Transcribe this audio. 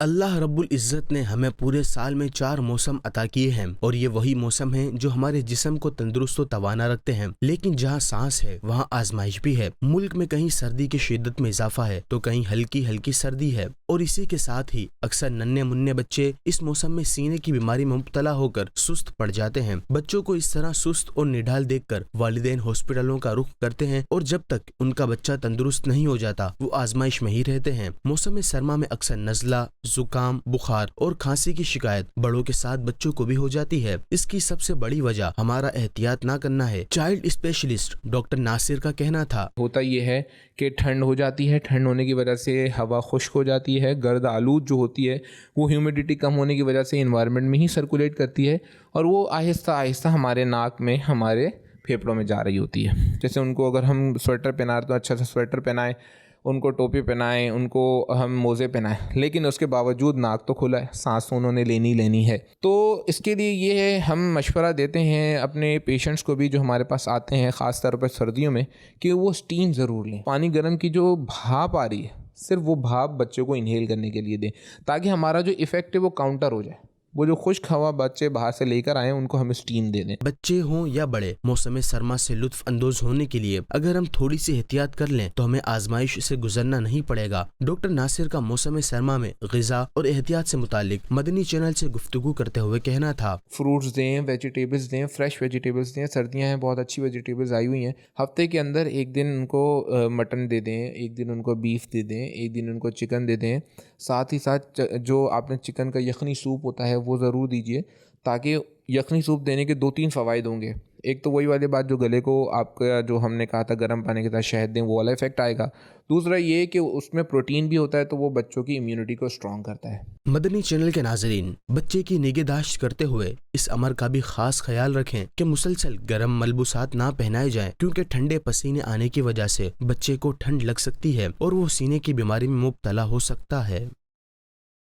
अल्लाह रब्बुल इज़्ज़त ने हमें पूरे साल में 4 मौसम अता किए हैं और ये वही मौसम हैं जो हमारे जिस्म को तंदुरुस्त व तवाना रखते हैं। लेकिन जहाँ सांस है वहाँ आजमाइश भी है। मुल्क में कहीं सर्दी की शिद्दत में इजाफा है तो कहीं हल्की हल्की सर्दी है और इसी के साथ ही अक्सर नन्हे मुन्ने बच्चे इस मौसम में सीने की बीमारी में मुब्तला होकर सुस्त पड़ जाते हैं। बच्चों को इस तरह सुस्त और निढाल देखकर वालिदैन हॉस्पिटलों का रुख करते हैं और जब तक उनका बच्चा तंदुरुस्त नहीं हो जाता वो आजमाइश में ही रहते हैं। मौसम सरमा में अक्सर नज़ला, जुकाम, बुखार और खांसी की शिकायत बड़ों के साथ बच्चों को भी हो जाती है। इसकी सबसे बड़ी वजह हमारा एहतियात ना करना है। चाइल्ड स्पेशलिस्ट डॉक्टर नासिर का कहना था, होता ये है कि ठंड हो जाती है, ठंड होने की वजह से हवा खुश्क हो जाती है, गर्द आलूद जो होती है वो ह्यूमिडिटी कम होने की वजह से इन्वायरमेंट में ही सर्कुलेट करती है और वो आहिस्ता आहिस्ता हमारे नाक में, हमारे फेफड़ों में जा रही होती है। जैसे उनको अगर हम स्वेटर पहना रहे तो अच्छा सा स्वेटर पहनाएं, उनको टोपी पहनाएं, उनको हम मोज़े पहनाएं, लेकिन उसके बावजूद नाक तो खुला है, सांस उन्होंने लेनी है। तो इसके लिए ये हम मशवरा देते हैं अपने पेशेंट्स को भी जो हमारे पास आते हैं, ख़ास तौर पर सर्दियों में, कि वो स्टीम ज़रूर लें। पानी गर्म की जो भाप आ रही है सिर्फ वो भाप बच्चों को इन्हेल करने के लिए दें ताकि हमारा जो इफ़ेक्ट है वो काउंटर हो जाए। वो जो खुश्क हवा बच्चे बाहर से लेकर आए उनको हम स्टीम दे दें। बच्चे हों या बड़े, मौसम सरमा से लुत्फ अंदोज होने के लिए अगर हम थोड़ी सी एहतियात कर लें तो हमें आजमाइश से गुजरना नहीं पड़ेगा। डॉक्टर नासिर का मौसम सरमा में ग़िज़ा और एहतियात से मुतालिक मदनी चैनल से गुफ्तगू करते हुए कहना था, फ्रूट्स दें, वेजिटेबल्स दें, फ्रेश वेजिटेबल्स दें। सर्दियाँ हैं, बहुत अच्छी वेजिटेबल्स आई हुई हैं। हफ्ते के अंदर एक दिन उनको मटन दे दें, एक दिन उनको बीफ दे दें, एक दिन उनको चिकन दे दें। साथ ही साथ जो आपने चिकन का यखनी सूप होता है वो ज़रूर दीजिए ताकि यखनी सूप देने के 2-3 फ़वाइद होंगे। एक तो वही वाली बात जो गले को आपका जो हमने कहा था गर्म पानी के साथ शहद दें वो वाला इफ़ेक्ट आएगा। दूसरा ये कि उसमें प्रोटीन भी होता है तो वो बच्चों की इम्यूनिटी को स्ट्रॉन्ग करता है। मदनी चैनल के नाज़रीन, बच्चे की निगहदाश्त करते हुए इस अमर का भी खास ख्याल रखें कि मुसलसल गर्म मलबूसात ना पहनाए जाएं क्योंकि ठंडे पसीने आने की वजह से बच्चे को ठंड लग सकती है और वो सीने की बीमारी में मुब्तला हो सकता है।